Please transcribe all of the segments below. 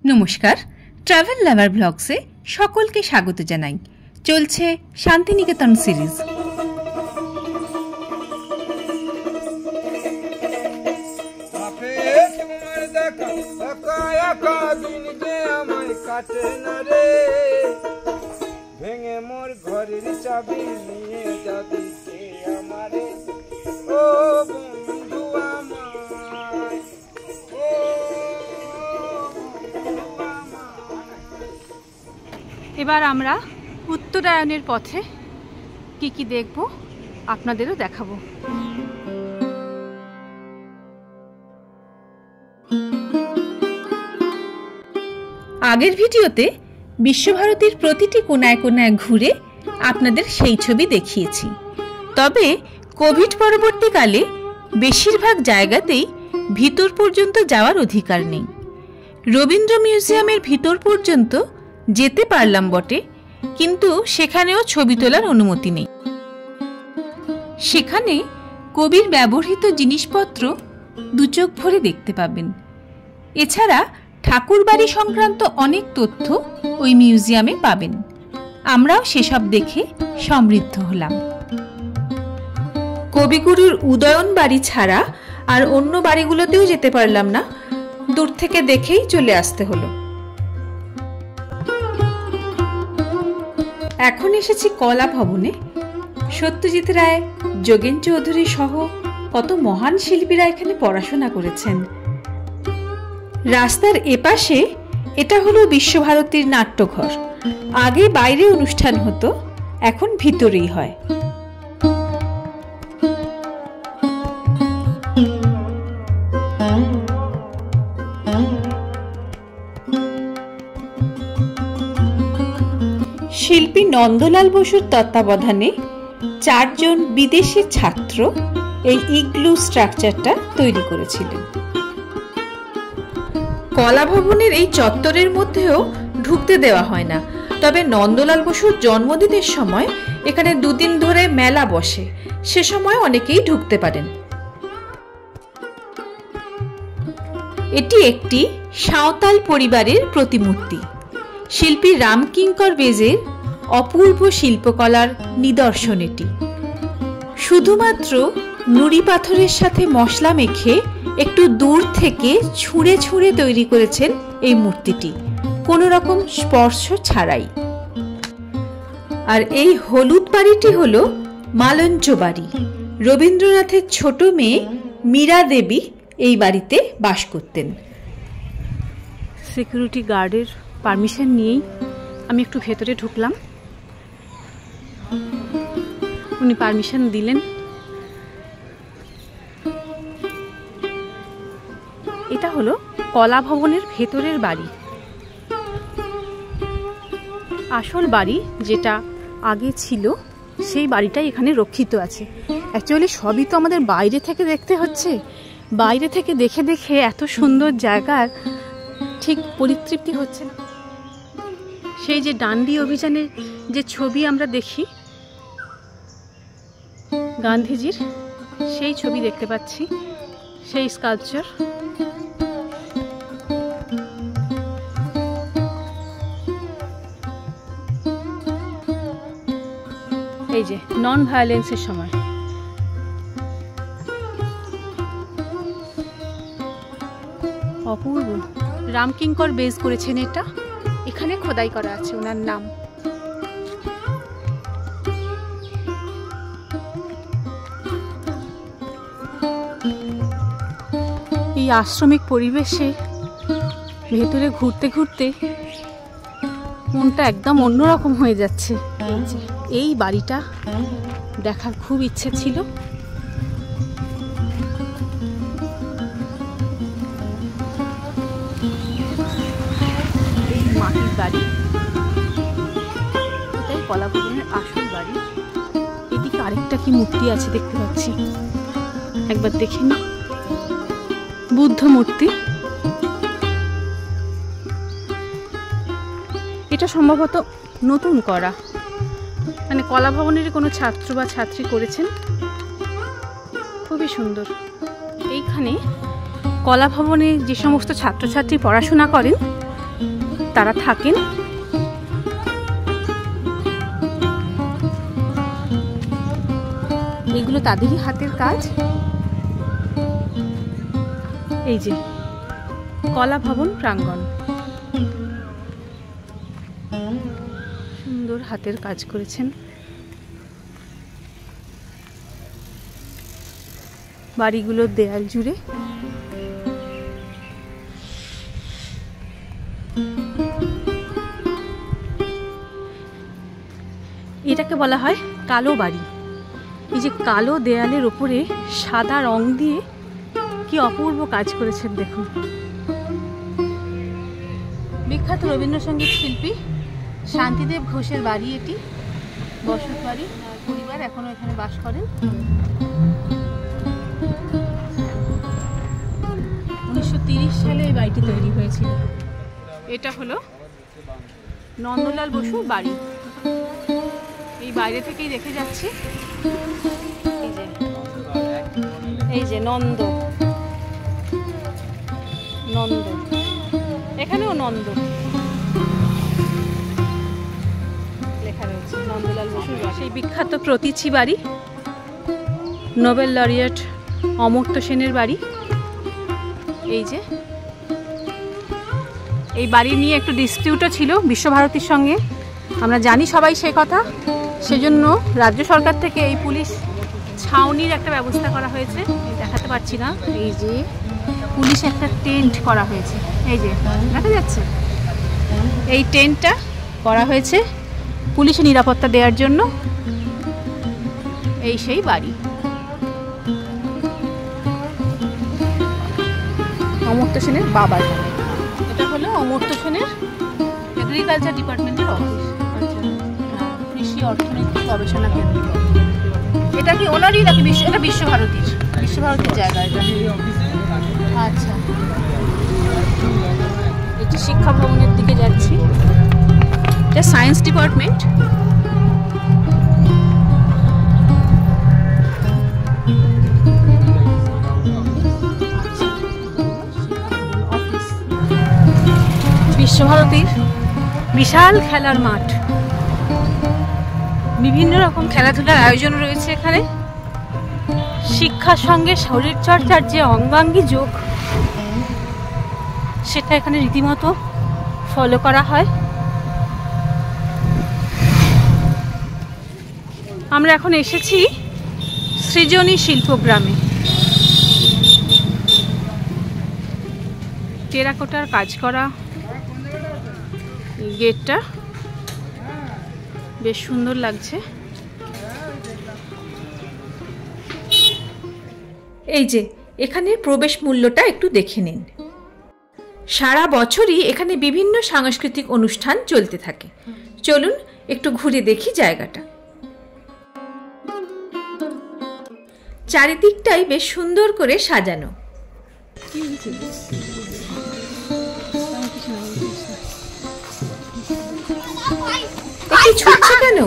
নমস্কার, ট্রাভেল লাভার ব্লগসে সকলকে স্বাগত জানাই। চলছে শান্তিনিকেতন সিরিজ। ভেঙে মোর ঘরের চাবি নিয়ে যাবি কে আমারে, ও বন্ধু আমার, ও এবার আমরা উত্তরায়ণের পথে কি কি দেখব আপনাদেরও দেখাবো। আগের ভিডিওতে বিশ্বভারতীর প্রতিটি কোনায় কোনায় ঘুরে আপনাদের সেই ছবি দেখিয়েছি। তবে কোভিড পরবর্তীকালে বেশিরভাগ জায়গাতেই ভিতর পর্যন্ত যাওয়ার অধিকার নেই। রবীন্দ্র মিউজিয়ামের ভিতর পর্যন্ত যেতে পারলাম বটে, কিন্তু সেখানেও ছবি তোলার অনুমতি নেই। সেখানে কবির ব্যবহৃত জিনিসপত্র দুচোখ ভরে দেখতে পাবেন। এছাড়া ঠাকুরবাড়ি সংক্রান্ত অনেক তথ্য ওই মিউজিয়ামে পাবেন। আমরাও সেসব দেখে সমৃদ্ধ হলাম। কবিগুরুর উদয়ন বাড়ি ছাড়া আর অন্য বাড়িগুলোতেও যেতে পারলাম না, দূর থেকে দেখেই চলে আসতে হলো। এখন এসেছি কলা ভবনে। সত্যজিৎ রায়, যোগেন চৌধুরী সহ কত মহান শিল্পীরা এখানে পড়াশোনা করেছেন। রাস্তার এপাশে এটা হলো বিশ্বভারতীর নাট্যঘর। আগে বাইরে অনুষ্ঠান হতো, এখন ভিতরেই হয়। শিল্পী নন্দলাল বসুর তত্ত্বাবধানে 4 জন বিদেশি ছাত্র এই ইগলু স্ট্রাকচারটা তৈরি করেছিলেন। কলা ভবনের এই চত্বরের মধ্যেও ঢুকতে দেওয়া হয় না, তবে নন্দলাল বসুর জন্মদিনের সময় এখানে 2 দিন ধরে মেলা বসে, সে সময় অনেকেই ঢুকতে পারেন। এটি একটি সাঁওতাল পরিবারের প্রতিমূর্তি। শিল্পী রামকিঙ্কর বেজের অপূর্ব শিল্পকলার নিদর্শন এটি। শুধুমাত্র নুড়ি পাথরের সাথে মশলা মেখে একটু দূর থেকে ছুঁড়ে ছুঁড়ে তৈরি করেছেন এই মূর্তিটি, কোনো রকম স্পর্শ ছাড়াই। আর এই হলুদ বাড়িটি হলো মালঞ্চ বাড়ি। রবীন্দ্রনাথের ছোট মেয়ে মীরা দেবী এই বাড়িতে বাস করতেন। সিকিউরিটি গার্ডের পারমিশন নিয়েই আমি একটু ভেতরে ঢুকলাম। উনি পারমিশন দিলেন। এটা হলো কলা ভবনের ভেতরের বাড়ি। আসল বাড়ি যেটা আগে ছিল সেই বাড়িটাই এখানে রক্ষিত আছে। অ্যাকচুয়ালি সবই তো আমাদের বাইরে থেকে দেখতে হচ্ছে। বাইরে থেকে দেখে দেখে এত সুন্দর জায়গার ঠিক পরিতৃপ্তি হচ্ছে না। সেই যে ডান্ডি অভিযানের যে ছবি আমরা দেখি গান্ধীজির, সেই ছবি দেখতে পাচ্ছি, সেই স্কাল্পচার। এই যে নন ভায়োলেন্সের সময় অপূর্ব। রামকিঙ্কর বেজ করেছেন এটা, এখানে খোদাই করা আছে ওনার নাম। এই আশ্রমিক পরিবেশে ভেতরে ঘুরতে ঘুরতে মনটা একদম অন্যরকম হয়ে যাচ্ছে। এই বাড়িটা দেখার খুব ইচ্ছে ছিল। মাটির বাড়ি, এটাই কলা ভবনের আসল বাড়ি। এদিকে আরেকটা কি মূর্তি আছে দেখতে পাচ্ছি, একবার দেখে নি। বুদ্ধ মূর্তি। এটা সম্ভবত নতুন করা, মানে কলা ভবনের কোনো ছাত্র বা ছাত্রী করেছেন। খুবই সুন্দর। এইখানে কলা ভবনে যে সমস্ত ছাত্রছাত্রী পড়াশোনা করেন তারা থাকেন। এগুলো তাদেরই হাতের কাজ। এই যে কলা ভবন প্রাঙ্গণ, সুন্দর হাতের কাজ করেছেন। বাড়িগুলোর দেয়াল জুড়ে এটাকে বলা হয় কালো বাড়ি। এই যে কালো দেয়ালের ওপরে সাদা রং দিয়ে কি অপূর্ব কাজ করেছেন দেখুন। বিখ্যাত রবীন্দ্রসঙ্গীত শিল্পী শান্তিদেব ঘোষের বাড়ি এটি, বসত বাড়ি। পরিবার এখনো এখানে বাস করেন। 1930 সালে এই বাড়িটি তৈরি হয়েছিল। এটা হলো নন্দলাল বসুর বাড়ি। এই বাইরে থেকেই দেখে যাচ্ছি। এই যে নন্দ, এখানেও নন্দ লেখা রয়েছে। নন্দলাল বসুর সেই বিখ্যাত প্রতীচি বাড়ি, নোবেল লরিয়েট অমর্ত্য সেনের বাড়ি। এই যে এই বাড়ি নিয়ে একটু ডিসপিউটও ছিল বিশ্বভারতীর সঙ্গে, আমরা জানি সবাই সে কথা। সেজন্য রাজ্য সরকার থেকে এই পুলিশ ছাউনির একটা ব্যবস্থা করা হয়েছে। দেখাতে পারছি না, এই যে পুলিশ একটা টেন্ট করা হয়েছে, এই যে দেখা যাচ্ছে। এই টেন্টটা করা হয়েছে পুলিশের নিরাপত্তা দেওয়ার জন্য। এই সেই বাড়ি, অমর্ত্য সেনের বাবার। এটা হলো অমর্ত্য সেনের এগ্রিকালচার ডিপার্টমেন্টের অফিস, কৃষি অর্থনৈতিক গবেষণা কেন্দ্র। এটা কি ওনারই নাকি এটা বিশ্বভারতীর? বিশ্বভারতীর জায়গা এটা। আচ্ছা, এটি শিক্ষা ভবনের দিকে যাচ্ছি। এটা সায়েন্স ডিপার্টমেন্ট। বিশ্বভারতীর বিশাল খেলার মাঠ, বিভিন্ন রকম খেলাধুলার আয়োজন রয়েছে এখানে। শিক্ষার সঙ্গে শরীর চর্চার যে অঙ্গাঙ্গী যোগ, সেটা এখানে রীতিমতো ফলো করা হয়। আমরা এখন এসেছি সৃজনী শিল্পগ্রামে। টেরাকোটার কাজ করা গেটটা বেশ সুন্দর লাগছে। এই যে এখানের প্রবেশ মূল্যটা একটু দেখে নিন। সারা বছরই এখানে বিভিন্ন সাংস্কৃতিক অনুষ্ঠান চলতে থাকে। চলুন একটু ঘুরে দেখি জায়গাটা। চারিদিকটাই বেশ সুন্দর করে সাজানো। ছুটছে কেন?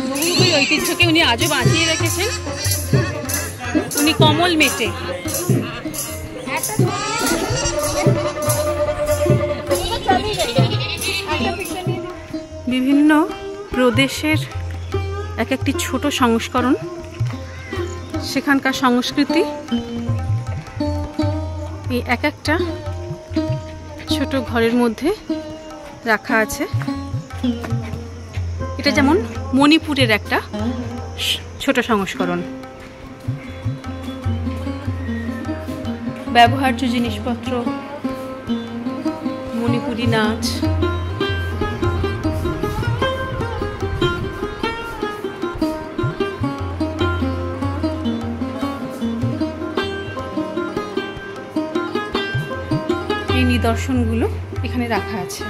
বহু ঐতিহ্যকে উনি আজও বাঁচিয়ে রেখেছেন। উনি কমল মেটে। বিভিন্ন প্রদেশের এক একটি ছোট সংস্করণ, সেখানকার সংস্কৃতি এই এক একটা ছোট ঘরের মধ্যে রাখা আছে। এটা যেমন মণিপুরের একটা ছোট সংস্করণ। ব্যবহার্য জিনিসপত্র, মণিপুরি নাচ, এই নিদর্শনগুলো এখানে রাখা আছে।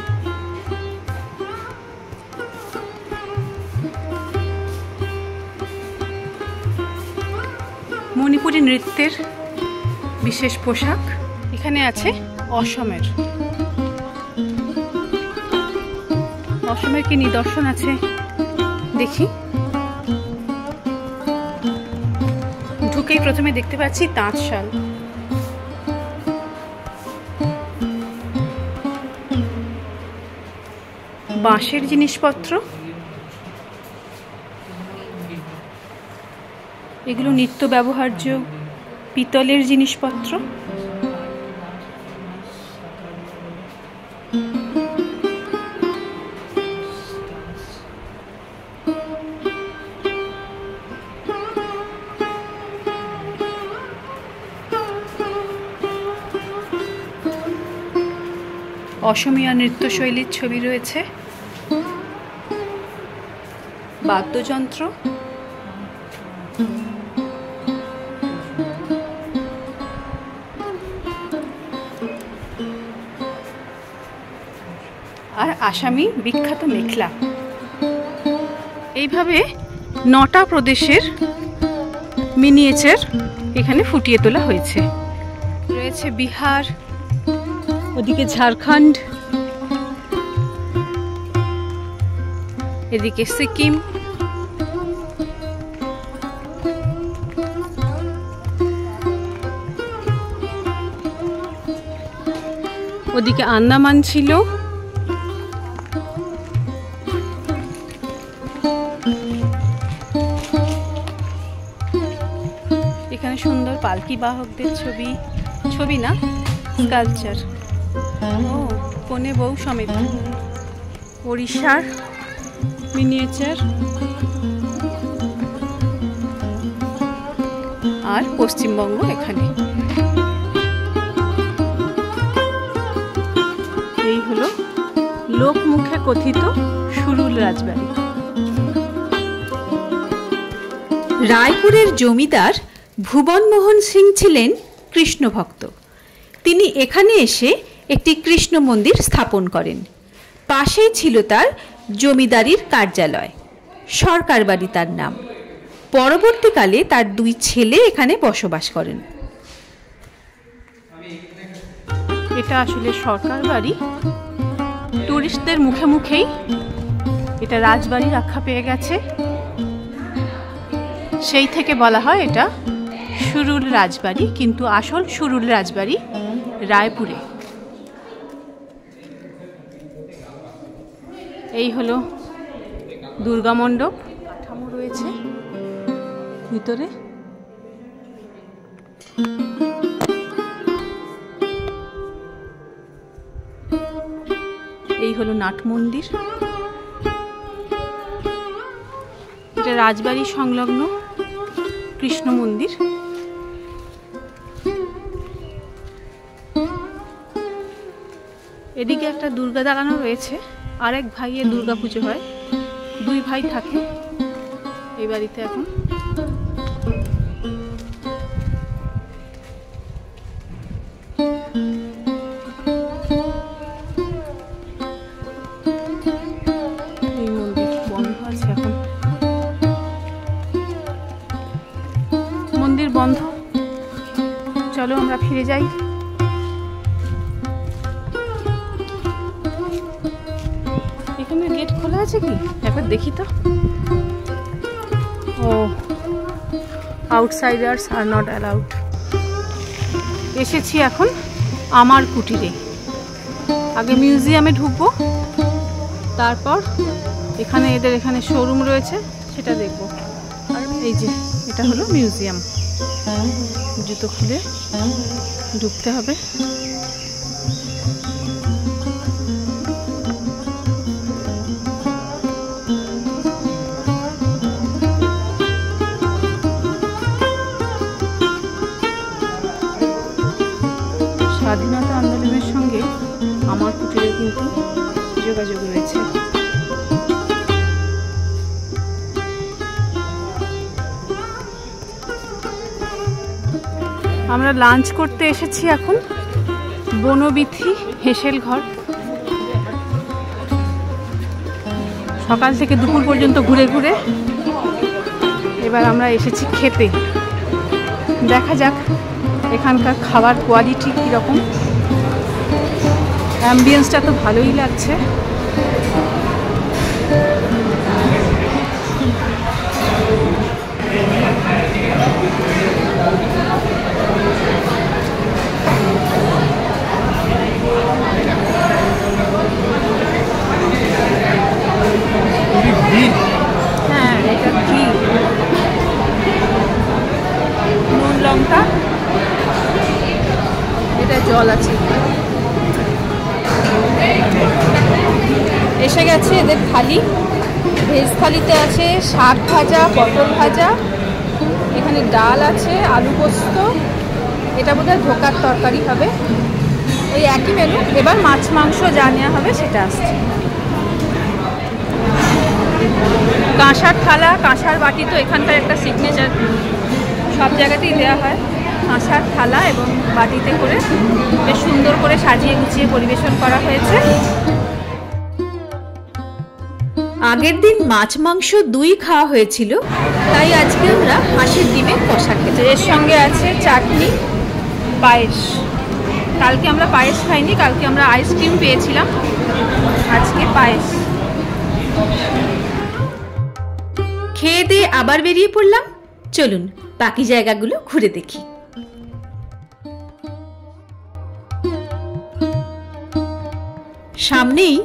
মণিপুরি নৃত্যের বিশেষ পোশাক এখানে আছে। অসমের কি নিদর্শন আছে দেখি। ঢুকেই প্রথমে দেখতে পাচ্ছি তাঁতশাল। বাঁশের জিনিসপত্র, এগুলো নিত্য ব্যবহার্য পিতলের জিনিসপত্র। অসমীয়া নৃত্যশৈলীর ছবি রয়েছে, বাদ্যযন্ত্র, আর আসামি বিখ্যাত মেখলা। এইভাবে 9টা প্রদেশের মিনিয়েচার এখানে ফুটিয়ে তোলা হয়েছে। রয়েছে বিহার, ওদিকে ঝাড়খণ্ড, এদিকে সিকিম, ওদিকে আন্দামান ছিল, এখানে সুন্দর পালকি বাহকদের ছবি, ছবি না স্কাল্পচার। ও কনে বউ সমেত। ওড়িশার মিনিয়েচার আর পশ্চিমবঙ্গ এখানে। এই হলো লোকমুখে কথিত সুরুল রাজবাড়ি। রায়পুরের জমিদার ভুবনমোহন সিং ছিলেন কৃষ্ণ ভক্ত। তিনি এখানে এসে একটি কৃষ্ণ মন্দির স্থাপন করেন। পাশেই ছিল তার জমিদারির কার্যালয়, সরকার বাড়ি তার নাম। পরবর্তীকালে তার 2 ছেলে এখানে বসবাস করেন। এটা আসলে সরকার বাড়ি। টুরিস্টদের মুখে মুখেই এটা রাজবাড়ির আখ্যা পেয়ে গেছে, সেই থেকে বলা হয় এটা সুরুল রাজবাড়ি, কিন্তু আসল সুরুল রাজবাড়ি রায়পুরে। এই হলো দুর্গা মণ্ডপ, কাঠামো রয়েছে ভিতরে। এই হলো নাট মন্দির। এটা রাজবাড়ি সংলগ্ন কৃষ্ণ মন্দির। এদিকে একটা দুর্গা দাঁড়ানো রয়েছে, আরেক ভাইয়ের দুর্গা পুজো হয়, 2 ভাই থাকে এই বাড়িতে এখন। এই মন্দির বন্ধ আছে এখন, মন্দির বন্ধ। চলো আমরা ফিরে যাই। এখানে গেট খোলা আছে কি একবার দেখি তো। ও, আউটসাইডার্স আর নট অ্যালাউড। এসেছি এখন আমার কুটিরে। আগে মিউজিয়ামে ঢুকবো, তারপর এখানে এদের এখানে শোরুম রয়েছে সেটা দেখবো। আর এই যে এটা হলো মিউজিয়াম। জুতো খুলে ঢুকতে হবে। স্বাধীনতা আন্দোলনের সঙ্গে আমার কুটিরে কিন্তু যোগাযোগ রয়েছে। আমরা লাঞ্চ করতে এসেছি এখন বনবিথি হেসেল ঘর। সকাল থেকে দুপুর পর্যন্ত ঘুরে ঘুরে এবার আমরা এসেছি খেতে। দেখা যাক এখানকার খাবার কোয়ালিটি কীরকম। অ্যাম্বিয়েন্সটা তো ভালোই লাগছে। লঙ্কা, এটা জল আছে। এসে গেছে এদের থালি। ভেজ থালিতে আছে শাক ভাজা, পটল ভাজা, এখানে ডাল আছে, আলু পোস্ত, এটা বোধহয় ধোকার তরকারি হবে। ওই একই মেনু, এবার মাছ মাংস যা নেওয়া হবে সেটা আসছে। কাঁসার থালা, কাঁসার বাটি তো এখানকার একটা সিগনেচার, সব জায়গাতেই দেওয়া হয়। কাঁসার থালা এবং বাটিতে করে বেশ সুন্দর করে সাজিয়ে গুছিয়ে পরিবেশন করা হয়েছে। আগের দিন মাছ মাংস দুই খাওয়া হয়েছিল, তাই আজকে আমরা হাঁসের ডিমের কষা খেতে। এর সঙ্গে আছে চাটনি, পায়েস। কালকে আমরা পায়েস খাইনি, কালকে আমরা আইসক্রিম পেয়েছিলাম, আজকে পায়েস। খেয়ে দিয়ে আবার বেরিয়ে পড়লাম। চলুন বাকি জায়গাগুলো ঘুরে দেখি। সামনেই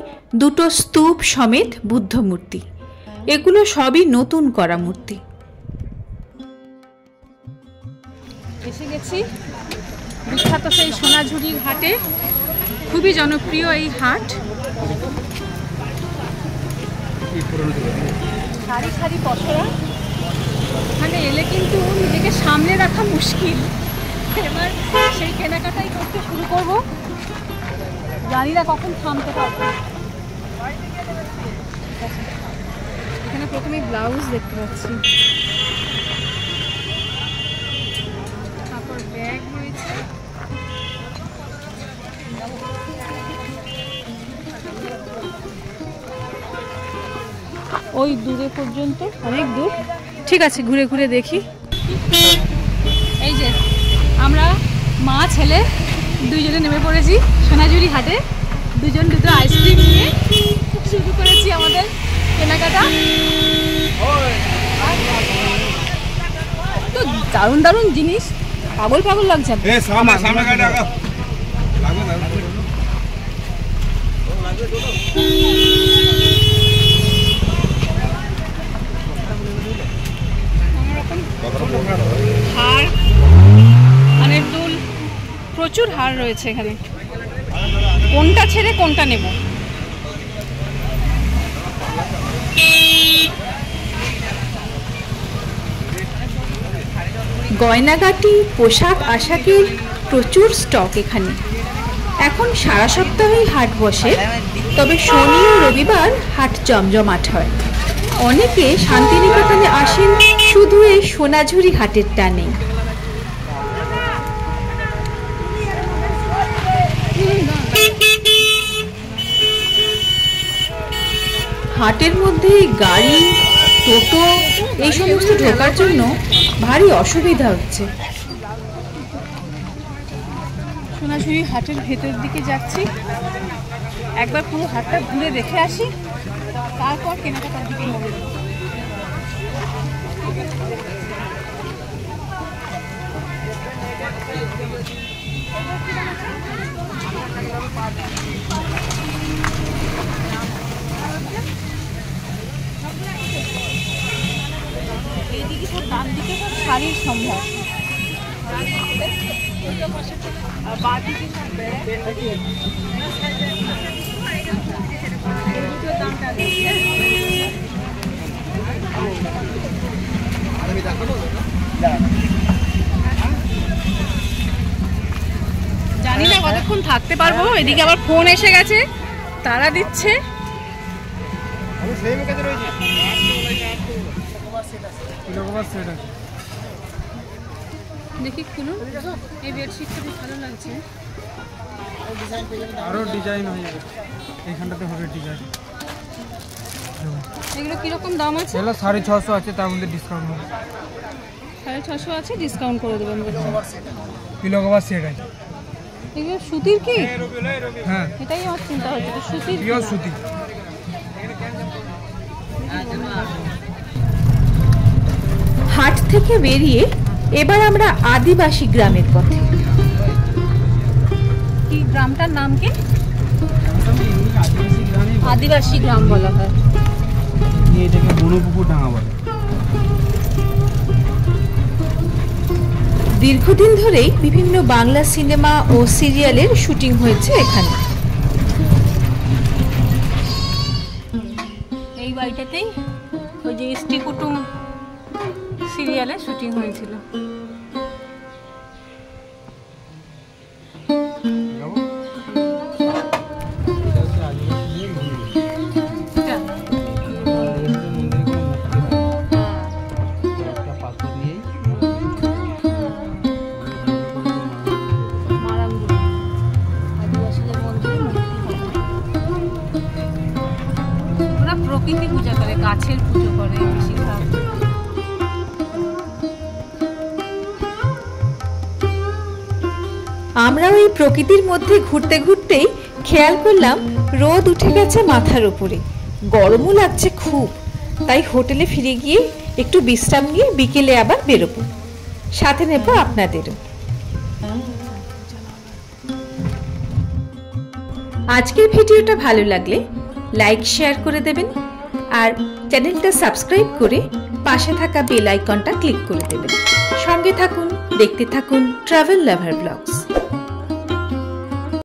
দুটো স্তূপ সমেত বুদ্ধ মূর্তি, এগুলো সবই নতুন করা মূর্তি। এসে গেছি বিখ্যাত সেই সোনাঝুরির হাটে। খুবই জনপ্রিয় এই হাট। সারি সারি পসরা, এখানে এলে কিন্তু নিজেকে সামনে রাখা মুশকিল। এবার সেই কেনাকাটাই করতে শুরু করব, জানি না কখন থামতে পারবো। এখানে প্রথমে ব্লাউজ দেখতে পাচ্ছি, তারপর ব্যাগ রয়েছে, ওই দূরে পর্যন্ত, অনেক দূর। ঠিক আছে, ঘুরে ঘুরে দেখি। এই যে আমরা মা ছেলে দুইজনে নেমে পড়েছি সোনাঝুরি হাটে। দুজন দুটো আইসক্রিম নিয়ে শুরু করেছি আমাদের কেনাকাটা। তো দারুণ দারুণ জিনিস, পাগল পাগল লাগছে। হার, কানের দুল, প্রচুর হার রয়েছে এখানে। কোনটা ছেড়ে কোনটা নেব? গয়নাগাটি, পোশাক আশাকের প্রচুর স্টক এখানে। এখন সারা সপ্তাহেই হাট বসে, তবে শনি ও রবিবার হাট জমজমাট হয়। অনেকে শান্তিনিকেতনে আসেন শুধু এই সোনাঝুরি হাটের টানে। হাটের মধ্যে গাড়ি, টোটো এই সমস্ত ঢোকার জন্য ভারী অসুবিধা হচ্ছে। সোনাঝুরি হাটের ভেতর দিকে যাচ্ছি, একবার পুরো হাটটা ঘুরে দেখে আসি, তারপর কেনাকাটার দিকে নজর দেব। এইদিকে সব ডান দিকে সব শাড়ির সম্ভার, আর বাঁ দিকে সব জানি না কতক্ষণ থাকতে পারবো। এদিকে আবার ফোন এসে গেছে, তারা দিচ্ছে। দেখি খুলুন, এই বেডশিটটা খুব ভালো লাগছে। আরো ডিজাইন হয়ে যাবে, এইখানটাতে হবে ডিজাইন। এগুলো কিরকম দাম আছে? এগুলো 650 আছে, তার মধ্যে ডিসকাউন্ট হবে। 650 আছে, ডিসকাউন্ট করে দেবেন। পিলো কভার সেট আছে। এগুলো সুতির কি? হ্যাঁ, এটাই আমার চিন্তা হচ্ছে, সুতির। পিওর সুতি। হাট থেকে বেরিয়ে এবার আমরা আদিবাসী গ্রামের পথে। কি গ্রামটার নাম কি? আদিবাসী গ্রাম বলা হয়। এটাকে বনপুকুর ডাঙ্গা বলে। দীর্ঘদিন ধরেই বিভিন্ন বাংলা সিনেমা ও সিরিয়ালের শুটিং হয়েছে এখানে। এই বাড়িটাতেই ওই যে স্ত্রী কুটুম সিরিয়ালে শুটিং হয়েছিল। প্রকৃতি পূজা করে, গাছের পুজো করে বেশিরভাগ। আমরাও এই প্রকৃতির মধ্যে ঘুরতে ঘুরতেই খেয়াল করলাম রোদ উঠে গেছে মাথার উপরে, গরমও লাগছে খুব। তাই হোটেলে ফিরে গিয়ে একটু বিশ্রাম নিয়ে বিকেলে আবার বেরোবো, সাথে নেব আপনাদেরও। আজকের ভিডিওটা ভালো লাগলে লাইক শেয়ার করে দেবেন, আর চ্যানেলটা সাবস্ক্রাইব করে পাশে থাকা বেল আইকনটা ক্লিক করে দেবেন। সঙ্গে থাকুন, দেখতে থাকুন ট্রাভেল লাভার ব্লগস।